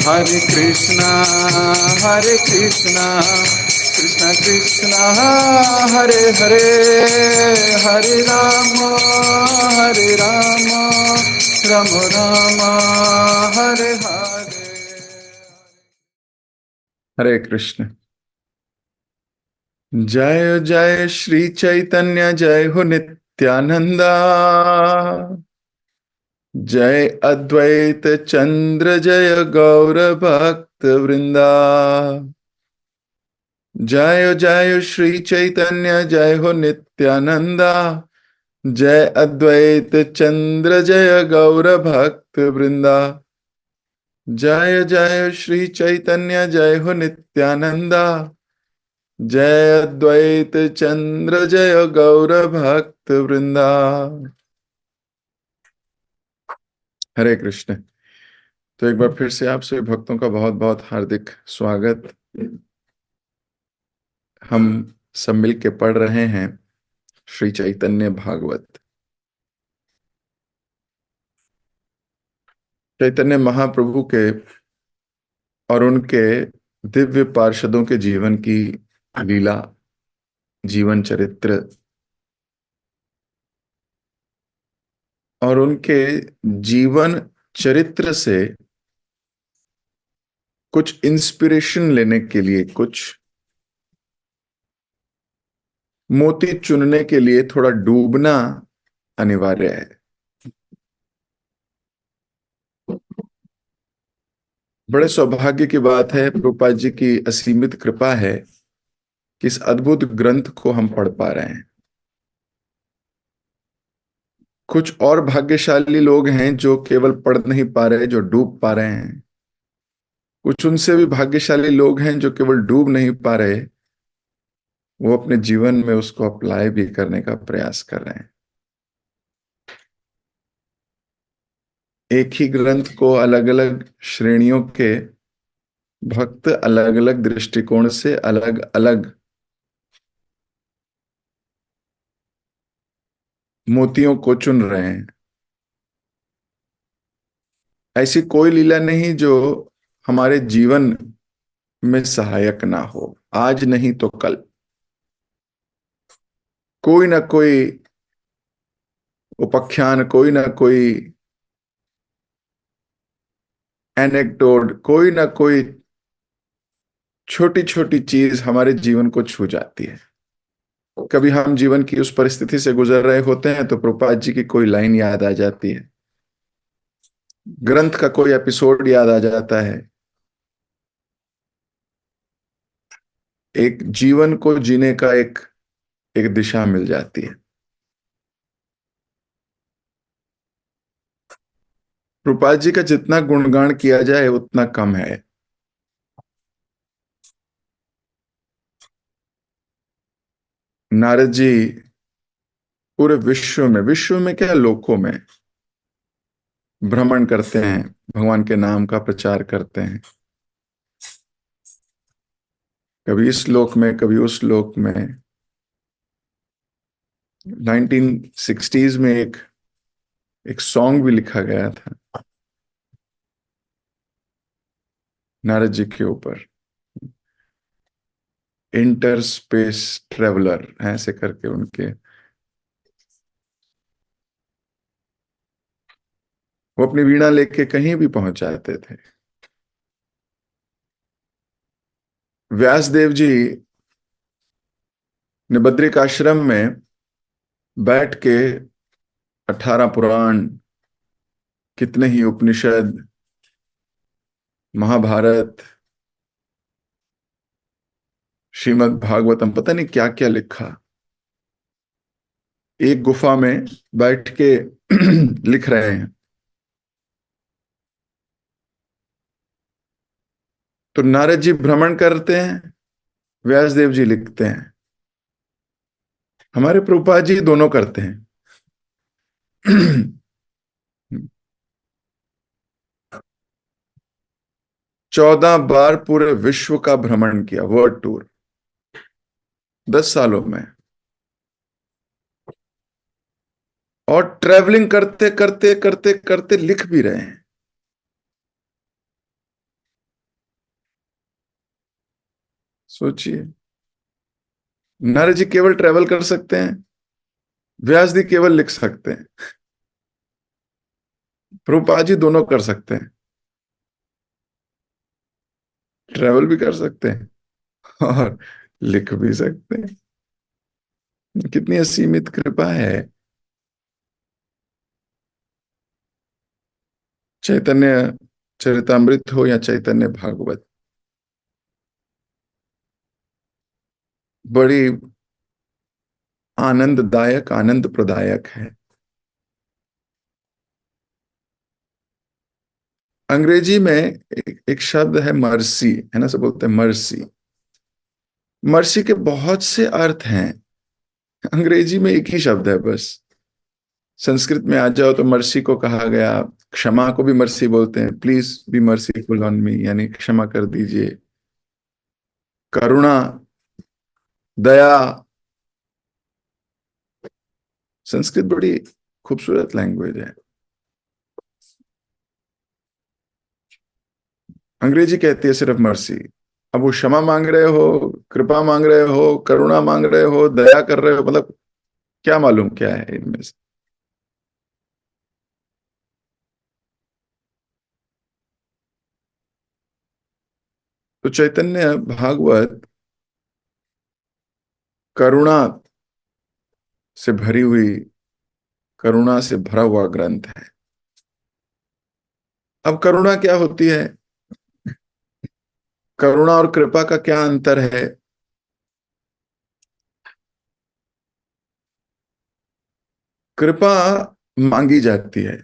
Hare Krishna, Hare Krishna, Krishna Krishna, Hare Hare, Hare Rama, Hare Rama, Rama Rama, Hare Hare. Hare Krishna. जय जय श्री चैतन्य, जय हो नित्यानंदा, जय अद्वैत चंद्र, जय गौर भक्त वृंदा। जय जय श्री चैतन्य, जय हो नित्यानंदा, जय अद्वैत चंद्र, जय गौर भक्त वृंदा। जय जय श्री चैतन्य, जय हो नित्यानंदा, जय अद्वैत चंद्र, जय गौर भक्त वृंदा। हरे कृष्ण। तो एक बार फिर से आप सभी भक्तों का बहुत बहुत हार्दिक स्वागत। हम सब मिल के पढ़ रहे हैं श्री चैतन्य भागवत। चैतन्य महाप्रभु के और उनके दिव्य पार्षदों के जीवन की लीला, जीवन चरित्र और उनके जीवन चरित्र से कुछ इंस्पिरेशन लेने के लिए, कुछ मोती चुनने के लिए थोड़ा डूबना अनिवार्य है। बड़े सौभाग्य की बात है, प्रभुपाद जी की असीमित कृपा है कि इस अद्भुत ग्रंथ को हम पढ़ पा रहे हैं। कुछ और भाग्यशाली लोग हैं जो केवल पढ़ नहीं पा रहे, जो डूब पा रहे हैं। कुछ उनसे भी भाग्यशाली लोग हैं जो केवल डूब नहीं पा रहे, वो अपने जीवन में उसको अप्लाई भी करने का प्रयास कर रहे हैं। एक ही ग्रंथ को अलग अलग श्रेणियों के भक्त अलग अलग दृष्टिकोण से अलग अलग मोतियों को चुन रहे हैं। ऐसी कोई लीला नहीं जो हमारे जीवन में सहायक ना हो, आज नहीं तो कल। कोई ना कोई उपाख्यान, कोई ना कोई एनेक्डोट, कोई ना कोई छोटी छोटी चीज हमारे जीवन को छू जाती है। कभी हम जीवन की उस परिस्थिति से गुजर रहे होते हैं तो प्रभुपाद जी की कोई लाइन याद आ जाती है, ग्रंथ का कोई एपिसोड याद आ जाता है, एक जीवन को जीने का एक एक दिशा मिल जाती है। प्रभुपाद जी का जितना गुणगान किया जाए उतना कम है। नारद जी पूरे विश्व में क्या, लोकों में भ्रमण करते हैं, भगवान के नाम का प्रचार करते हैं, कभी इस लोक में कभी उस लोक में। 1960s में एक सॉन्ग भी लिखा गया था नारद जी के ऊपर, इंटर स्पेस ट्रेवलर ऐसे करके उनके। वो अपनी वीणा लेके कहीं भी पहुंच जाते थे। व्यासदेव जी ने बद्रिक आश्रम में बैठ के 18 पुराण, कितने ही उपनिषद, महाभारत, श्रीमद् भागवतम, पता नहीं क्या क्या लिखा। एक गुफा में बैठ के लिख रहे हैं। तो नारद जी भ्रमण करते हैं, व्यासदेव जी लिखते हैं। हमारे प्रभुपाद जी दोनों करते हैं। 14 बार पूरे विश्व का भ्रमण किया, वर्ल्ड टूर, 10 सालों में। और ट्रेवलिंग करते करते करते करते लिख भी रहे हैं। सोचिए, नर जी केवल ट्रेवल कर सकते हैं, व्यास जी केवल लिख सकते हैं, प्रभुपाद जी दोनों कर सकते हैं, ट्रेवल भी कर सकते हैं और लिख भी सकते हैं। कितनी असीमित कृपा है। चैतन्य चरितमृत हो या चैतन्य भागवत, बड़ी आनंददायक, आनंद प्रदायक है। अंग्रेजी में एक शब्द है मर्सी, है ना, सब बोलते हैं मर्सी। मर्सी के बहुत से अर्थ हैं, अंग्रेजी में एक ही शब्द है बस। संस्कृत में आ जाओ तो मर्सी को कहा गया, क्षमा को भी मर्सी बोलते हैं, please be merciful on me, यानी क्षमा कर दीजिए। करुणा, दया। संस्कृत बड़ी खूबसूरत लैंग्वेज है। अंग्रेजी कहती है सिर्फ मर्सी। अब वो क्षमा मांग रहे हो, कृपा मांग रहे हो, करुणा मांग रहे हो, दया कर रहे हो, मतलब क्या मालूम क्या है इनमें से। तो चैतन्य भागवत करुणा से भरी हुई, करुणा से भरा हुआ ग्रंथ है। अब करुणा क्या होती है, करुणा और कृपा का क्या अंतर है। कृपा मांगी जाती है,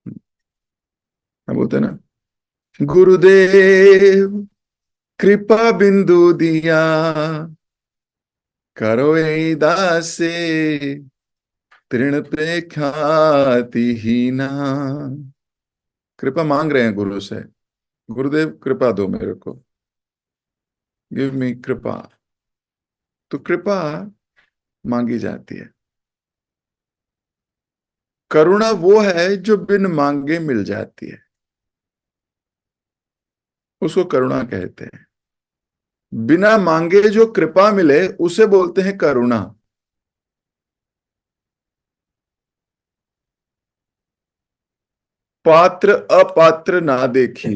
क्या बोलते हैं ना, गुरुदेव कृपा बिंदु दिया, करो ए दासे तृण पे ख्याति ही ना। कृपा मांग रहे हैं गुरु से, गुरुदेव कृपा दो मेरे को, गिव मी कृपा। तो कृपा मांगी जाती है। करुणा वो है जो बिन मांगे मिल जाती है, उसको करुणा कहते हैं। बिना मांगे जो कृपा मिले उसे बोलते हैं करुणा। पात्र अपात्र ना देखी,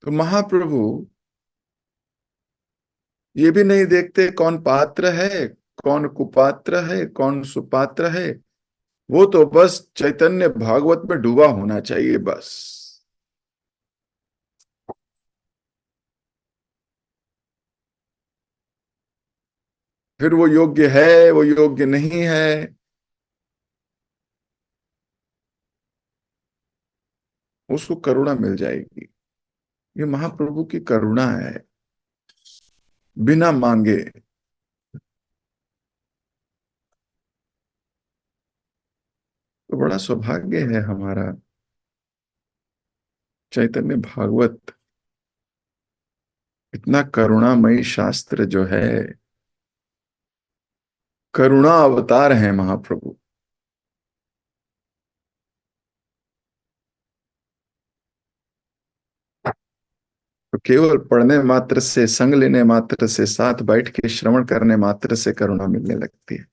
तो महाप्रभु ये भी नहीं देखते कौन पात्र है, कौन कुपात्र है, कौन सुपात्र है। वो तो बस चैतन्य भागवत में डूबा होना चाहिए बस। फिर वो योग्य है, वो योग्य नहीं है, उसको करुणा मिल जाएगी। ये महाप्रभु की करुणा है, बिना मांगे। तो बड़ा सौभाग्य है हमारा, चैतन्य भागवत इतना करुणामयी शास्त्र जो है, करुणा अवतार है महाप्रभु। तो केवल पढ़ने मात्र से, संग लेने मात्र से, साथ बैठ के श्रवण करने मात्र से करुणा मिलने लगती है।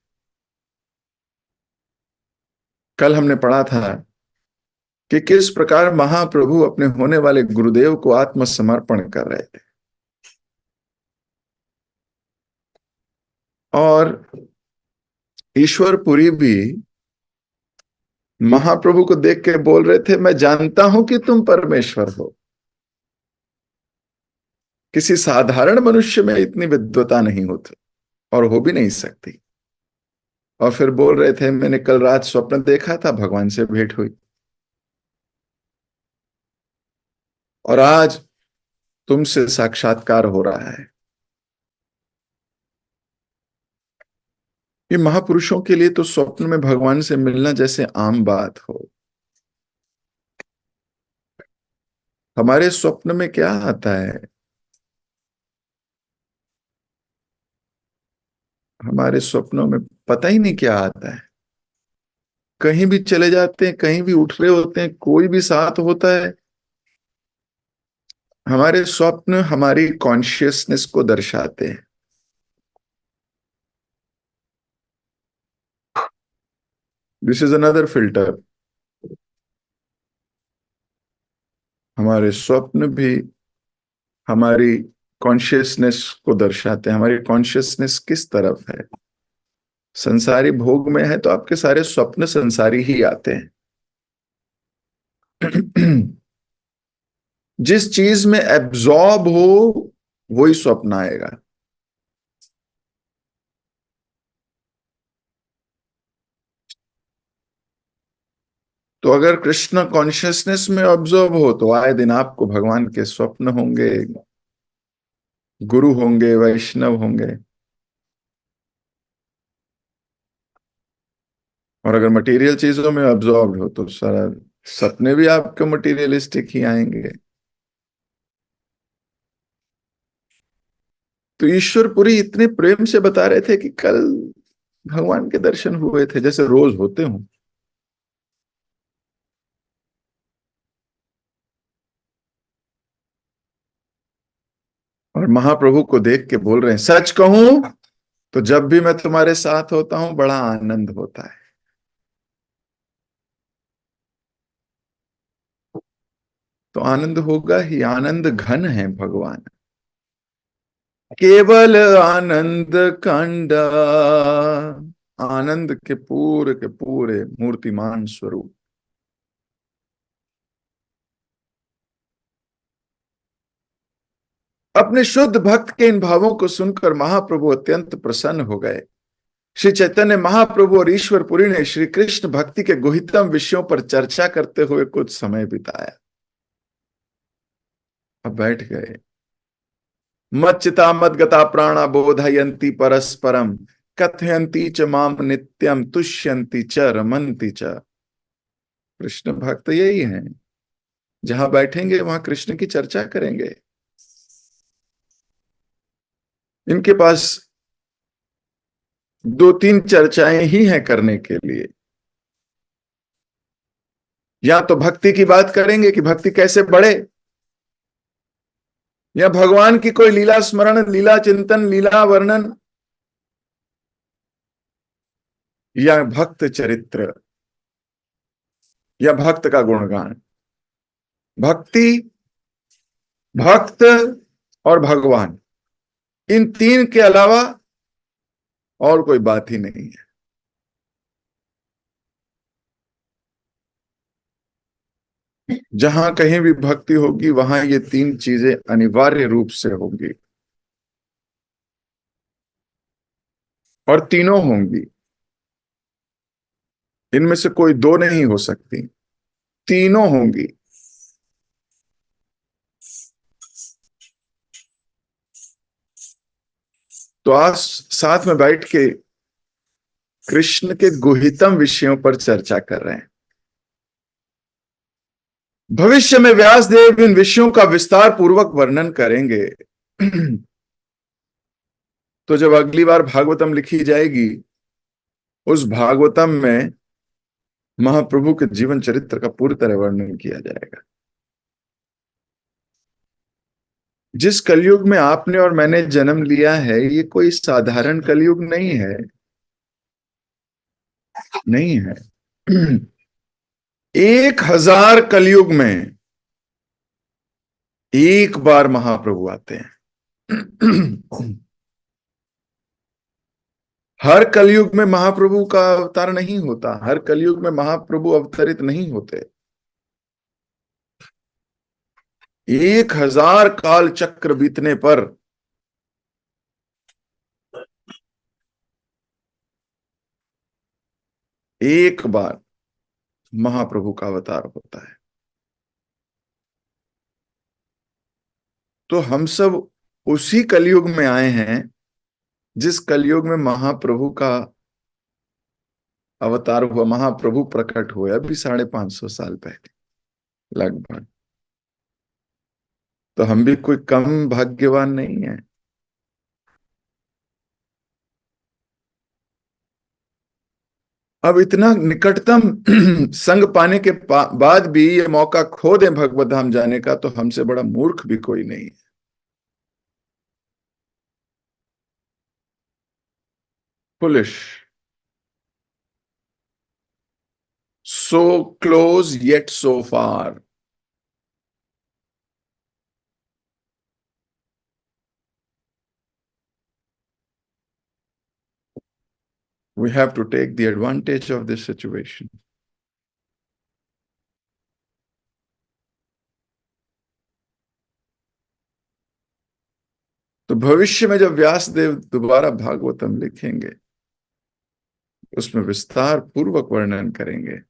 कल हमने पढ़ा था कि किस प्रकार महाप्रभु अपने होने वाले गुरुदेव को आत्मसमर्पण कर रहे थे, और ईश्वरपुरी भी महाप्रभु को देख के बोल रहे थे, मैं जानता हूं कि तुम परमेश्वर हो। किसी साधारण मनुष्य में इतनी विद्वता नहीं होती और हो भी नहीं सकती। और फिर बोल रहे थे, मैंने कल रात स्वप्न देखा था, भगवान से भेंट हुई, और आज तुमसे साक्षात्कार हो रहा है। ये महापुरुषों के लिए तो स्वप्न में भगवान से मिलना जैसे आम बात हो। हमारे स्वप्न में क्या आता है, हमारे स्वप्नों में पता ही नहीं क्या आता है। कहीं भी चले जाते हैं, कहीं भी उठ रहे होते हैं, कोई भी साथ होता है, हमारे स्वप्न हमारी कॉन्शियसनेस को दर्शाते हैं। This is another filter. हमारे स्वप्न भी हमारी कॉन्शियसनेस को दर्शाते हैं। हमारी कॉन्शियसनेस किस तरफ है? संसारी भोग में है तो आपके सारे स्वप्न संसारी ही आते हैं। जिस चीज में एब्जॉर्ब हो वही स्वप्न आएगा। तो अगर कृष्ण कॉन्शियसनेस में ऑब्जर्व हो तो आए दिन आपको भगवान के स्वप्न होंगे, गुरु होंगे, वैष्णव होंगे। और अगर मटेरियल चीजों में ऑब्जॉर्व हो तो सारा सपने भी आपके मटेरियलिस्टिक ही आएंगे। तो ईश्वरपुरी इतने प्रेम से बता रहे थे कि कल भगवान के दर्शन हुए थे जैसे रोज होते हों। और महाप्रभु को देख के बोल रहे हैं, सच कहूं तो जब भी मैं तुम्हारे साथ होता हूं बड़ा आनंद होता है। तो आनंद होगा ही, आनंद घन है भगवान। केवल आनंद कंड, आनंद के पूरे मूर्तिमान स्वरूप। अपने शुद्ध भक्त के इन भावों को सुनकर महाप्रभु अत्यंत प्रसन्न हो गए। श्री चैतन्य महाप्रभु और ईश्वरपुरी ने श्री कृष्ण भक्ति के गुहितम विषयों पर चर्चा करते हुए कुछ समय बिताया। अब बैठ गए। मच्चिता मद्गता प्राणा बोधयंती परस्परम, कथयंती च माम नित्यम तुष्यंती च रमंती च। कृष्ण भक्त यही हैं, जहां बैठेंगे वहां कृष्ण की चर्चा करेंगे। इनके पास दो तीन चर्चाएं ही हैं करने के लिए। या तो भक्ति की बात करेंगे कि भक्ति कैसे बढ़े, या भगवान की कोई लीला स्मरण, लीला चिंतन, लीला वर्णन, या भक्त चरित्र, या भक्त का गुणगान। भक्ति, भक्त और भगवान, इन तीन के अलावा और कोई बात ही नहीं है। जहां कहीं भी भक्ति होगी वहां ये तीन चीजें अनिवार्य रूप से होंगी, और तीनों होंगी। इनमें से कोई दो नहीं हो सकती, तीनों होंगी। तो आज साथ में बैठ के कृष्ण के गुहितम विषयों पर चर्चा कर रहे हैं। भविष्य में व्यास देव इन विषयों का विस्तार पूर्वक वर्णन करेंगे। तो जब अगली बार भागवतम लिखी जाएगी, उस भागवतम में महाप्रभु के जीवन चरित्र का पूरी तरह वर्णन किया जाएगा। जिस कलयुग में आपने और मैंने जन्म लिया है, ये कोई साधारण कलयुग नहीं है, नहीं है। 1000 कलयुग में एक बार महाप्रभु आते हैं। हर कलयुग में महाप्रभु का अवतार नहीं होता, हर कलयुग में महाप्रभु अवतरित नहीं होते। 1000 काल चक्र बीतने पर एक बार महाप्रभु का अवतार होता है। तो हम सब उसी कलयुग में आए हैं जिस कलयुग में महाप्रभु का अवतार हुआ, महाप्रभु प्रकट हुए अभी 550 साल पहले लगभग। तो हम भी कोई कम भाग्यवान नहीं है। अब इतना निकटतम संग पाने के बाद भी ये मौका खो दें भगवत धाम जाने का, तो हमसे बड़ा मूर्ख भी कोई नहीं है। Foolish, so close yet so far. We have to take the advantage of this situation. तो भविष्य में जब व्यास देव दोबारा भागवतम लिखेंगे, उसमें विस्तार पूर्वक वर्णन करेंगे।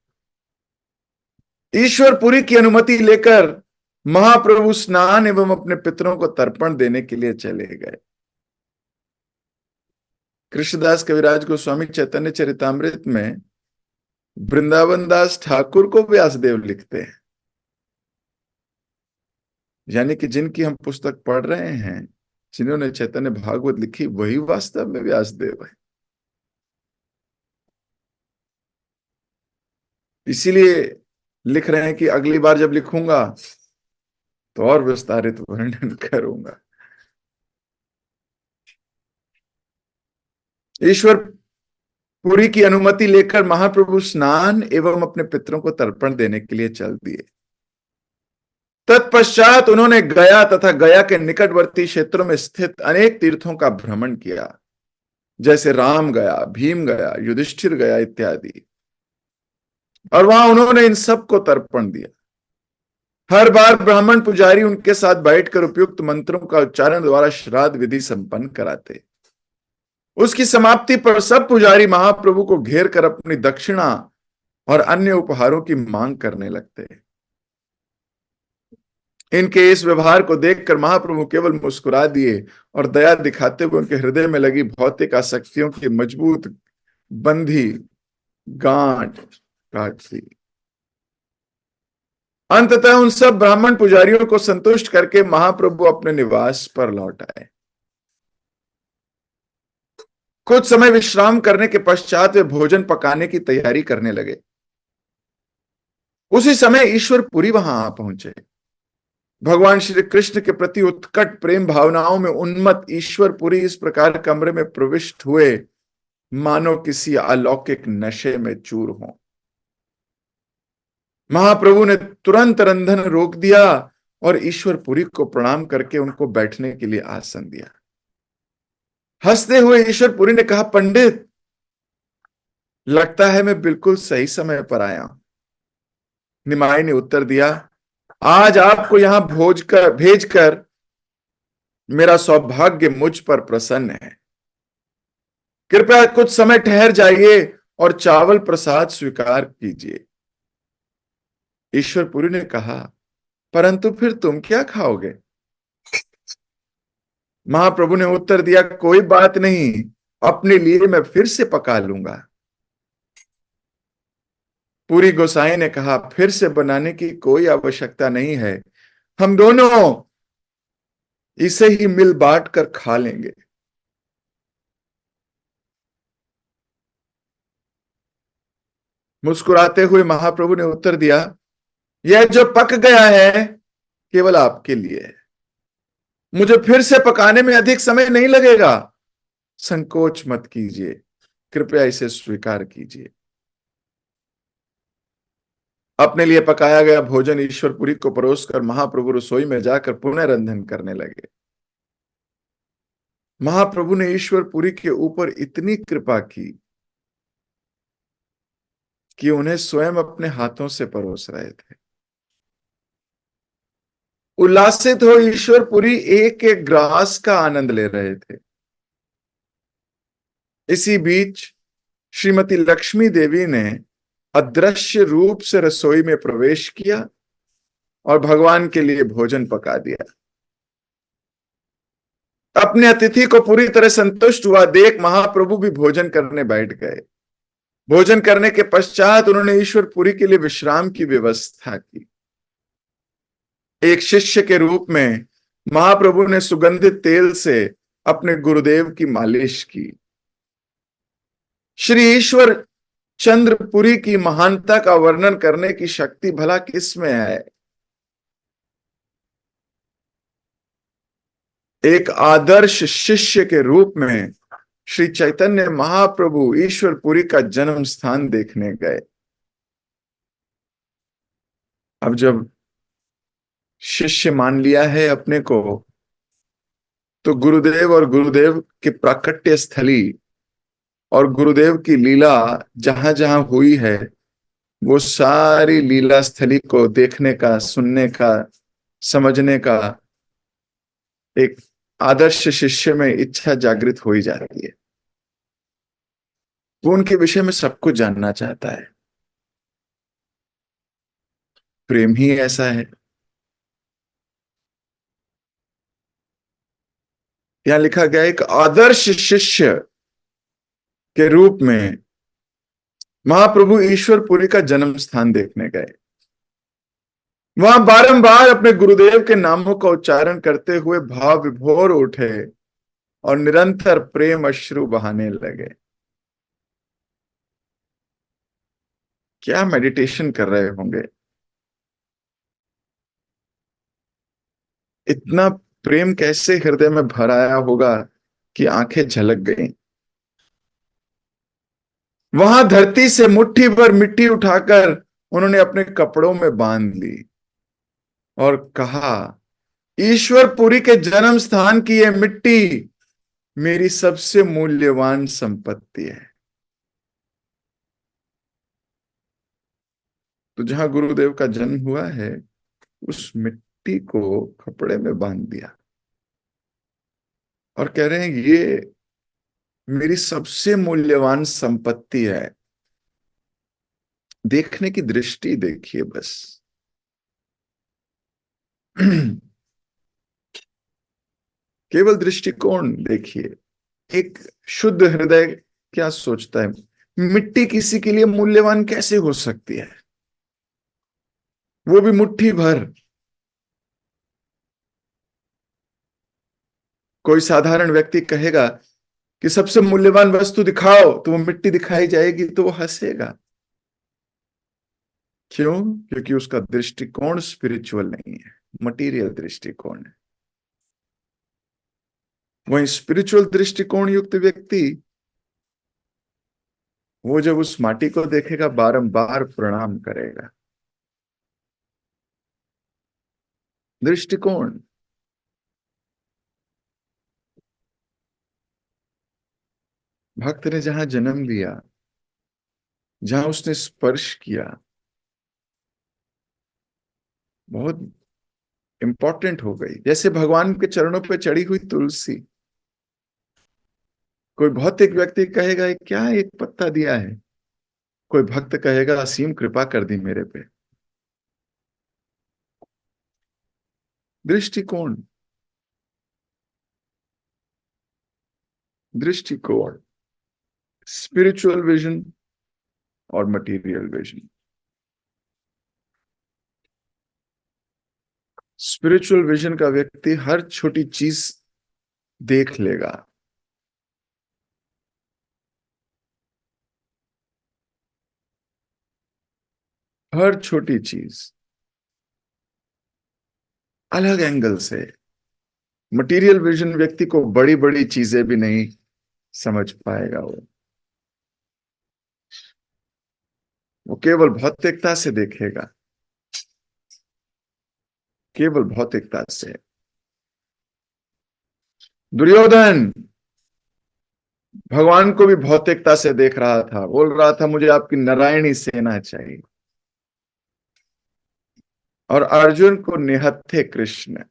ईश्वरपुरी की अनुमति लेकर महाप्रभु स्नान एवं अपने पितरों को तर्पण देने के लिए चले गए। कृष्णदास कविराज गोस्वामी चैतन्य चरितामृत में वृंदावन दास ठाकुर को व्यासदेव लिखते हैं, यानी कि जिनकी हम पुस्तक पढ़ रहे हैं, जिन्होंने चैतन्य भागवत लिखी, वही वास्तव में व्यासदेव है। इसीलिए लिख रहे हैं कि अगली बार जब लिखूंगा तो और विस्तारित वर्णन करूंगा। ईश्वर पुरी की अनुमति लेकर महाप्रभु स्नान एवं अपने पितरों को तर्पण देने के लिए चल दिए। तत्पश्चात उन्होंने गया तथा गया के निकटवर्ती क्षेत्रों में स्थित अनेक तीर्थों का भ्रमण किया, जैसे राम गया, भीम गया, युधिष्ठिर गया इत्यादि, और वहां उन्होंने इन सब को तर्पण दिया। हर बार ब्राह्मण पुजारी उनके साथ बैठकर उपयुक्त मंत्रों का उच्चारण द्वारा श्राद्ध विधि संपन्न कराते। उसकी समाप्ति पर सब पुजारी महाप्रभु को घेर कर अपनी दक्षिणा और अन्य उपहारों की मांग करने लगते। इनके इस व्यवहार को देखकर महाप्रभु केवल मुस्कुरा दिए और दया दिखाते हुए उनके हृदय में लगी भौतिक आसक्तियों की मजबूत बंधी गांठ काट दी। अंततः उन सब ब्राह्मण पुजारियों को संतुष्ट करके महाप्रभु अपने निवास पर लौट आए। कुछ समय विश्राम करने के पश्चात वे भोजन पकाने की तैयारी करने लगे। उसी समय ईश्वरपुरी वहां आ पहुंचे। भगवान श्री कृष्ण के प्रति उत्कट प्रेम भावनाओं में उन्मत्त ईश्वरपुरी इस प्रकार कमरे में प्रविष्ट हुए मानो किसी अलौकिक नशे में चूर हों। महाप्रभु ने तुरंत रंधन रोक दिया और ईश्वरपुरी को प्रणाम करके उनको बैठने के लिए आसन दिया। हंसते हुए ईश्वरपुरी ने कहा, पंडित, लगता है मैं बिल्कुल सही समय पर आया हूं। निमाई ने उत्तर दिया, आज आपको यहां भेजकर मेरा सौभाग्य मुझ पर प्रसन्न है। कृपया कुछ समय ठहर जाइए और चावल प्रसाद स्वीकार कीजिए। ईश्वरपुरी ने कहा, परंतु फिर तुम क्या खाओगे? महाप्रभु ने उत्तर दिया, कोई बात नहीं, अपने लिए मैं फिर से पका लूंगा। पूरी गोसाई ने कहा, फिर से बनाने की कोई आवश्यकता नहीं है, हम दोनों इसे ही मिल बांट कर खा लेंगे। मुस्कुराते हुए महाप्रभु ने उत्तर दिया, यह जो पक गया है केवल आपके लिए है, मुझे फिर से पकाने में अधिक समय नहीं लगेगा। संकोच मत कीजिए, कृपया इसे स्वीकार कीजिए। अपने लिए पकाया गया भोजन ईश्वरपुरी को परोसकर महाप्रभु रसोई में जाकर पुनः रंधन करने लगे। महाप्रभु ने ईश्वरपुरी के ऊपर इतनी कृपा की कि उन्हें स्वयं अपने हाथों से परोस रहे थे। उल्लासित हो ईश्वरपुरी एक एक ग्रास का आनंद ले रहे थे। इसी बीच श्रीमती लक्ष्मी देवी ने अदृश्य रूप से रसोई में प्रवेश किया और भगवान के लिए भोजन पका दिया। अपने अतिथि को पूरी तरह संतुष्ट हुआ देख महाप्रभु भी भोजन करने बैठ गए। भोजन करने के पश्चात उन्होंने ईश्वरपुरी के लिए विश्राम की व्यवस्था की। एक शिष्य के रूप में महाप्रभु ने सुगंधित तेल से अपने गुरुदेव की मालिश की। श्री ईश्वर चंद्रपुरी की महानता का वर्णन करने की शक्ति भला किस में है? एक आदर्श शिष्य के रूप में श्री चैतन्य महाप्रभु ईश्वरपुरी का जन्म स्थान देखने गए। अब जब शिष्य मान लिया है अपने को, तो गुरुदेव और गुरुदेव की प्राकट्य स्थली और गुरुदेव की लीला जहां जहां हुई है, वो सारी लीला स्थली को देखने का, सुनने का, समझने का एक आदर्श शिष्य में इच्छा जागृत हो ही जाती है। वो उनके विषय में सब कुछ जानना चाहता है। प्रेम ही ऐसा है। यहां लिखा गया, एक आदर्श शिष्य के रूप में महाप्रभु ईश्वरपुरी का जन्म स्थान देखने गए। वहां बारंबार अपने गुरुदेव के नामों का उच्चारण करते हुए भाव विभोर उठे और निरंतर प्रेम अश्रु बहाने लगे। क्या मेडिटेशन कर रहे होंगे! इतना प्रेम कैसे हृदय में भर आया होगा कि आंखें झलक गई। वहां धरती से मुट्ठी भर मिट्टी उठाकर उन्होंने अपने कपड़ों में बांध ली और कहा, ईश्वरपुरी के जन्म स्थान की यह मिट्टी मेरी सबसे मूल्यवान संपत्ति है। तो जहां गुरुदेव का जन्म हुआ है, उस मिट्टी को कपड़े में बांध दिया और कह रहे हैं, ये मेरी सबसे मूल्यवान संपत्ति है। देखने की दृष्टि देखिए बस। केवल दृष्टिकोण देखिए। एक शुद्ध हृदय क्या सोचता है? मिट्टी किसी के लिए मूल्यवान कैसे हो सकती है, वो भी मुट्ठी भर। कोई साधारण व्यक्ति कहेगा कि सबसे मूल्यवान वस्तु दिखाओ, तो वो मिट्टी दिखाई जाएगी तो वो हंसेगा। क्यों? क्योंकि उसका दृष्टिकोण स्पिरिचुअल नहीं है, मटीरियल दृष्टिकोण है। वही स्पिरिचुअल दृष्टिकोण युक्त व्यक्ति, वो जब उस माटी को देखेगा बारंबार प्रणाम करेगा। दृष्टिकोण। भक्त ने जहां जन्म लिया, जहां उसने स्पर्श किया, बहुत इंपॉर्टेंट हो गई। जैसे भगवान के चरणों पे चढ़ी हुई तुलसी। कोई भौतिक व्यक्ति कहेगा, "ये क्या एक पत्ता दिया है?" कोई भक्त कहेगा, असीम कृपा कर दी मेरे पे। दृष्टिकोण। दृष्टिकोण। स्पिरिचुअल विजन और मटेरियल विजन। स्पिरिचुअल विजन का व्यक्ति हर छोटी चीज देख लेगा। हर छोटी चीज अलग एंगल से। मटेरियल विजन व्यक्ति को बड़ी बड़ी चीजें भी नहीं समझ पाएगा। वो केवल भौतिकता से देखेगा, केवल भौतिकता से। दुर्योधन भगवान को भी भौतिकता से देख रहा था, बोल रहा था, मुझे आपकी नारायणी सेना चाहिए। और अर्जुन को निहत्थे कृष्ण।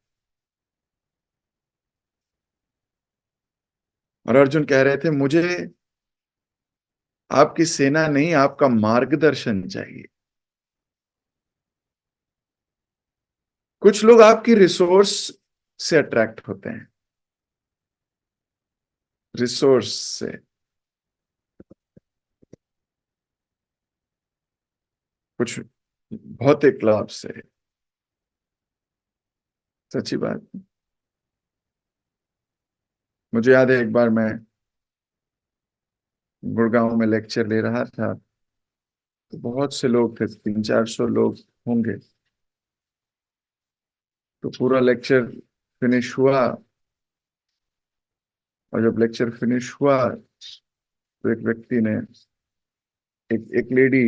और अर्जुन कह रहे थे, मुझे आपकी सेना नहीं, आपका मार्गदर्शन चाहिए। कुछ लोग आपकी रिसोर्स से अट्रैक्ट होते हैं, रिसोर्स से। कुछ भौतिक लाभ से। सच्ची बात। मुझे याद है, एक बार मैं गुड़गांव में लेक्चर ले रहा था, तो बहुत से लोग थे, 300-400 लोग होंगे। तो पूरा लेक्चर फिनिश हुआ, और जब लेक्चर फिनिश हुआ तो एक व्यक्ति ने, एक एक लेडी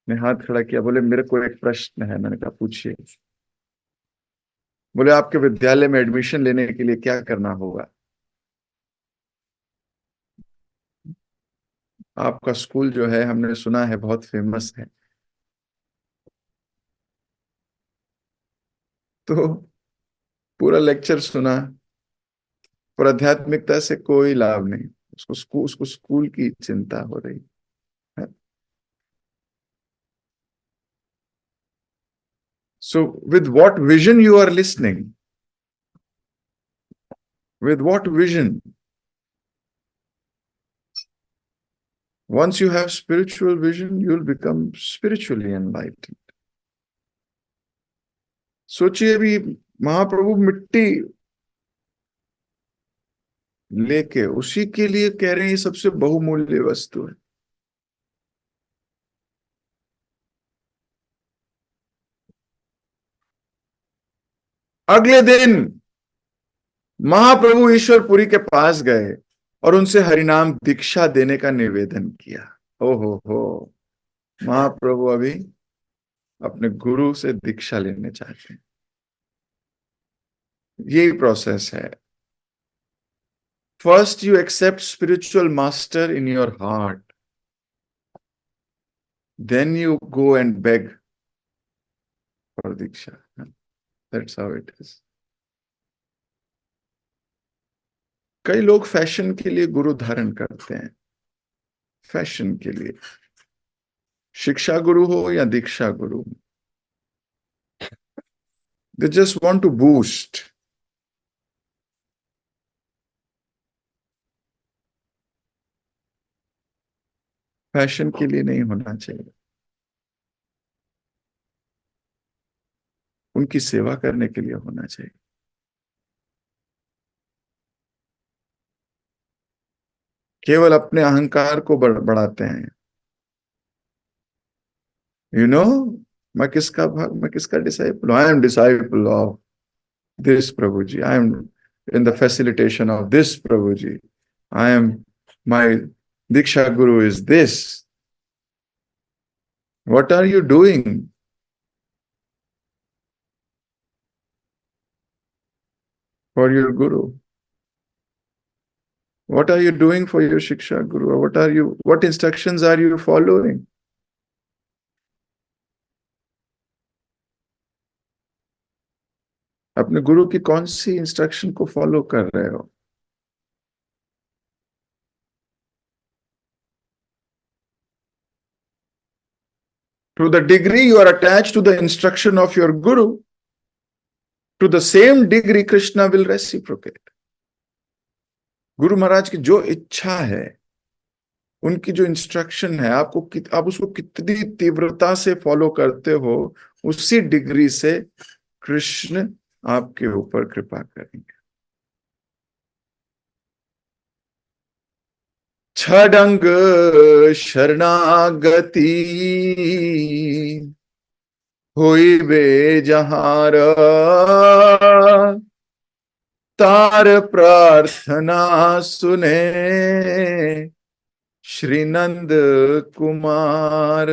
ने हाथ खड़ा किया, बोले मेरे को एक प्रश्न है। मैंने कहा पूछिए। बोले आपके विद्यालय में एडमिशन लेने के लिए क्या करना होगा? आपका स्कूल जो है हमने सुना है बहुत फेमस है। तो पूरा लेक्चर सुना, पर आध्यात्मिकता से कोई लाभ नहीं। उसको स्कूल की चिंता हो रही है। So, with what vision you are listening? With what vision? Once you have spiritual vision, you'll become spiritually enlightened. सोचिए, अभी महाप्रभु मिट्टी लेके उसी के लिए कह रहे हैं ये सबसे बहुमूल्य वस्तु है। अगले दिन महाप्रभु ईश्वरपुरी के पास गए और उनसे हरिनाम दीक्षा देने का निवेदन किया। हो महाप्रभु अभी अपने गुरु से दीक्षा लेने चाहते हैं। यही प्रोसेस है। First, you accept spiritual master in your heart. Then you go and beg for Diksha. That's how it is. कई लोग फैशन के लिए गुरु धारण करते हैं, फैशन के लिए, शिक्षा गुरु हो या दीक्षा गुरु। They just want to boost. Fashion के लिए नहीं होना चाहिए, उनकी सेवा करने के लिए होना चाहिए। केवल अपने अहंकार को बढ़ाते हैं। यू नो, मैं किसका disciple? I am disciple of this Prabhuji. I am in the facilitation of this Prabhuji. I am, my Diksha Guru is this. What are you doing for your Guru? What are you doing for your Shiksha Guru? What instructions are you following? अपने गुरु की कौन सी instruction को follow कर रहे हो? To the degree you are attached to the instruction of your Guru, to the same degree Krishna will reciprocate. Guru Maharaj की जो इच्छा है, उनकी जो इंस्ट्रक्शन है, आप उसको कितनी तीव्रता से फॉलो करते हो, उसी डिग्री से कृष्ण आपके ऊपर कृपा करेंगे। छडंग शरणागति होई बे जहार, तार प्रार्थना सुने श्री नंद कुमार।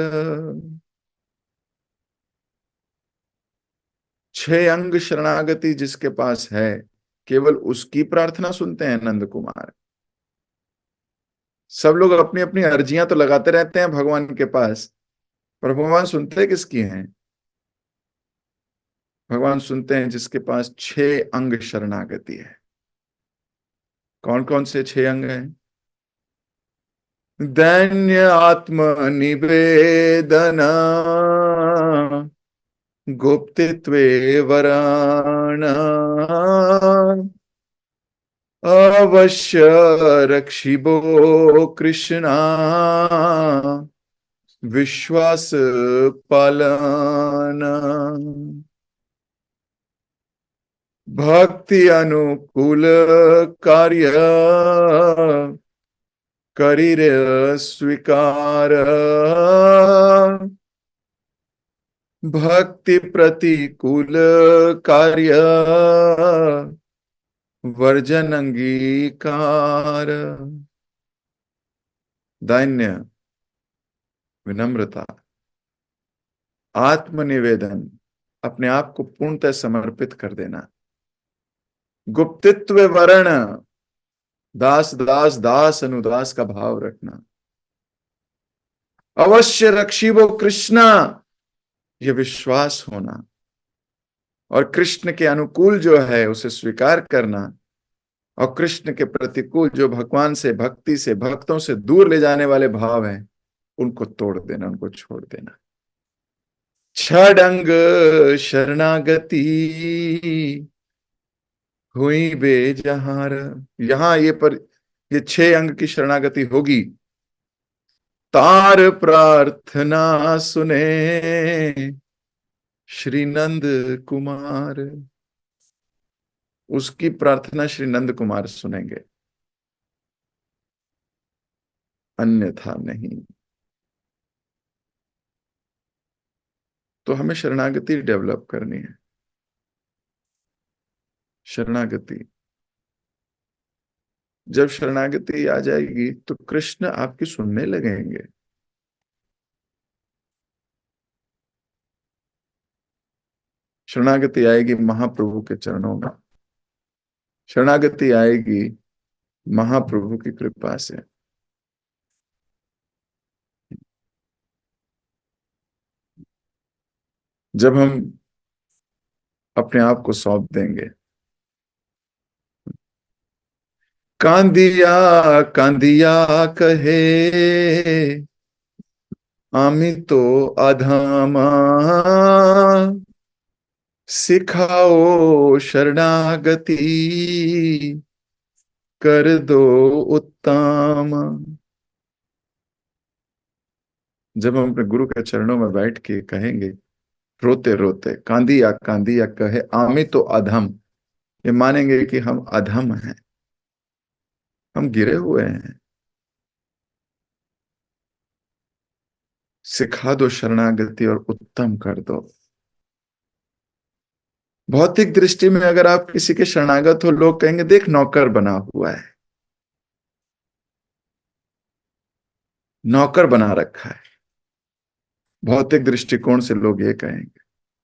6 अंग शरणागति जिसके पास है, केवल उसकी प्रार्थना सुनते हैं नंद कुमार। सब लोग अपनी अपनी अर्जियां तो लगाते रहते हैं भगवान के पास, पर भगवान सुनते किसकी हैं? भगवान सुनते हैं जिसके पास 6 अंग शरणागति है। कौन कौन से 6 अंग हैं? दैन्य आत्म निवेदन, गुप्तित्वे वराण, अवश्य रक्षिबो कृष्णा, विश्वास पालन, भक्ति अनुकूल कार्य, करी रे स्वीकार, भक्ति प्रतिकूल कार्य वर्जन अंगीकार। दैन्य, विनम्रता, आत्मनिवेदन, अपने आप को पूर्णतः समर्पित कर देना, गुप्तित्व वर्ण, दास दास दास अनुदास का भाव रखना, अवश्य रक्षिबो कृष्णा, ये विश्वास होना, और कृष्ण के अनुकूल जो है उसे स्वीकार करना, और कृष्ण के प्रतिकूल जो भगवान से, भक्ति से, भक्तों से दूर ले जाने वाले भाव हैं उनको तोड़ देना, उनको छोड़ देना। छडंग शरणागति हुई बेजहार। यहां ये 6 अंग की शरणागति होगी। तार प्रार्थना सुने श्री नंद कुमार, उसकी प्रार्थना श्री नंद कुमार सुनेंगे, अन्यथा नहीं। तो हमें शरणागति डेवलप करनी है। शरणागति, जब शरणागति आ जाएगी तो कृष्ण आपकी सुनने लगेंगे। शरणागति आएगी महाप्रभु के चरणों में, शरणागति आएगी महाप्रभु की कृपा से। जब हम अपने आप को सौंप देंगे। कांदिया कांदिया कहे आमी तो अधमा, सिखाओ शरणागति कर दो उत्तम। जब हम अपने गुरु के चरणों में बैठ के कहेंगे रोते रोते, कांदिया कहे आमी तो अधम, ये मानेंगे कि हम अधम हैं, हम गिरे हुए हैं, सिखा दो शरणागति और उत्तम कर दो। भौतिक दृष्टि में अगर आप किसी के शरणागत हो, लोग कहेंगे देख नौकर बना हुआ है, नौकर बना रखा है। भौतिक दृष्टिकोण से लोग ये कहेंगे।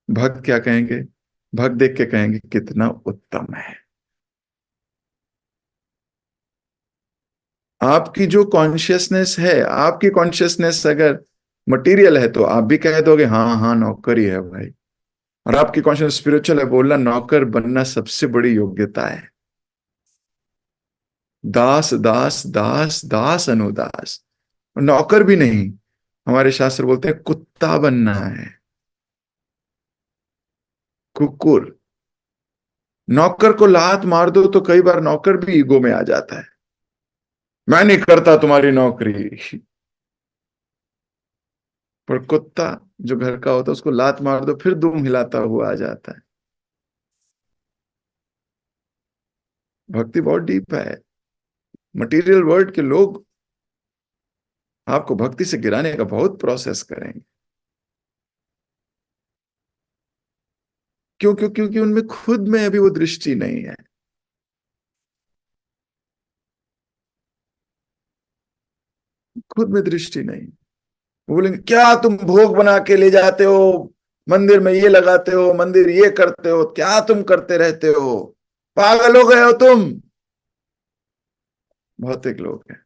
भक्त क्या कहेंगे? भक्त देख के कहेंगे कितना उत्तम है। आपकी जो कॉन्शियसनेस है, आपकी कॉन्शियसनेस अगर मटेरियल है तो आप भी कह दोगे हाँ हाँ नौकर ही है भाई, और आपकी कॉन्शियस स्पिरिचुअल है, बोलना नौकर बनना सबसे बड़ी योग्यता है। दास दास दास दास अनुदास, नौकर भी नहीं, हमारे शास्त्र बोलते हैं कुत्ता बनना है, कुकुर। नौकर को लात मार दो तो कई बार नौकर भी ईगो में आ जाता है, मैं नहीं करता तुम्हारी नौकरी। पर कुत्ता जो घर का होता है उसको लात मार दो फिर दुम हिलाता हुआ आ जाता है। भक्ति बहुत डीप है। मटेरियल वर्ल्ड के लोग आपको भक्ति से गिराने का बहुत प्रोसेस करेंगे। क्यों? क्योंकि उनमें खुद में अभी वो दृष्टि नहीं है। खुद में दृष्टि नहीं। वो बोलेंगे क्या तुम भोग बना के ले जाते हो, मंदिर में ये लगाते हो, मंदिर ये करते हो, क्या तुम करते रहते हो, पागल हो गए हो तुम। भौतिक लोग हैं,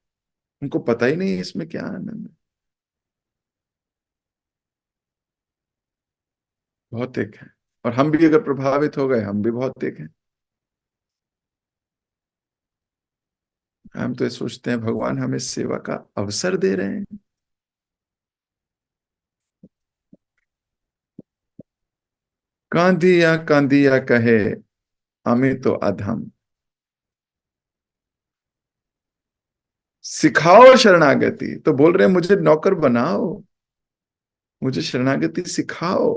उनको पता ही नहीं इसमें क्या आनंद है। भौतिक है। और हम भी अगर प्रभावित हो गए, हम भी भौतिक हैं। हम तो ये सोचते हैं भगवान हमें सेवा का अवसर दे रहे हैं। कांदिया कांदिया कहे अमी तो अधम, सिखाओ शरणागति, तो बोल रहे हैं मुझे नौकर बनाओ, मुझे शरणागति सिखाओ,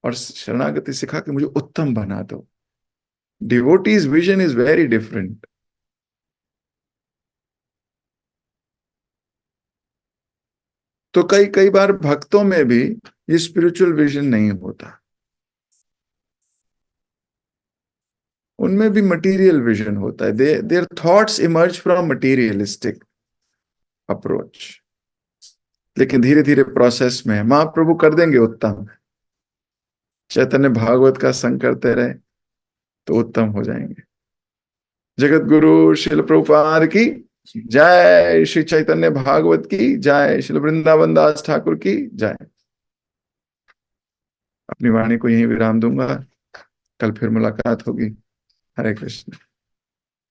और शरणागति सिखा के मुझे उत्तम बना दो। Devotees vision is very different. तो कई कई बार भक्तों में भी ये स्पिरिचुअल विजन नहीं होता, उनमें भी मटेरियल विजन होता है। Their thoughts emerge from materialistic approach. लेकिन धीरे धीरे प्रोसेस में महाप्रभु कर देंगे उत्तम। चैतन्य भागवत का संग करते रहे तो उत्तम हो जाएंगे। जगत गुरु शिल प्रभुपाद की जय, श्री चैतन्य भागवत की जय, श्री वृंदावन दास ठाकुर की जय। अपनी वाणी को यहीं विराम दूंगा, कल फिर मुलाकात होगी। हरे कृष्ण।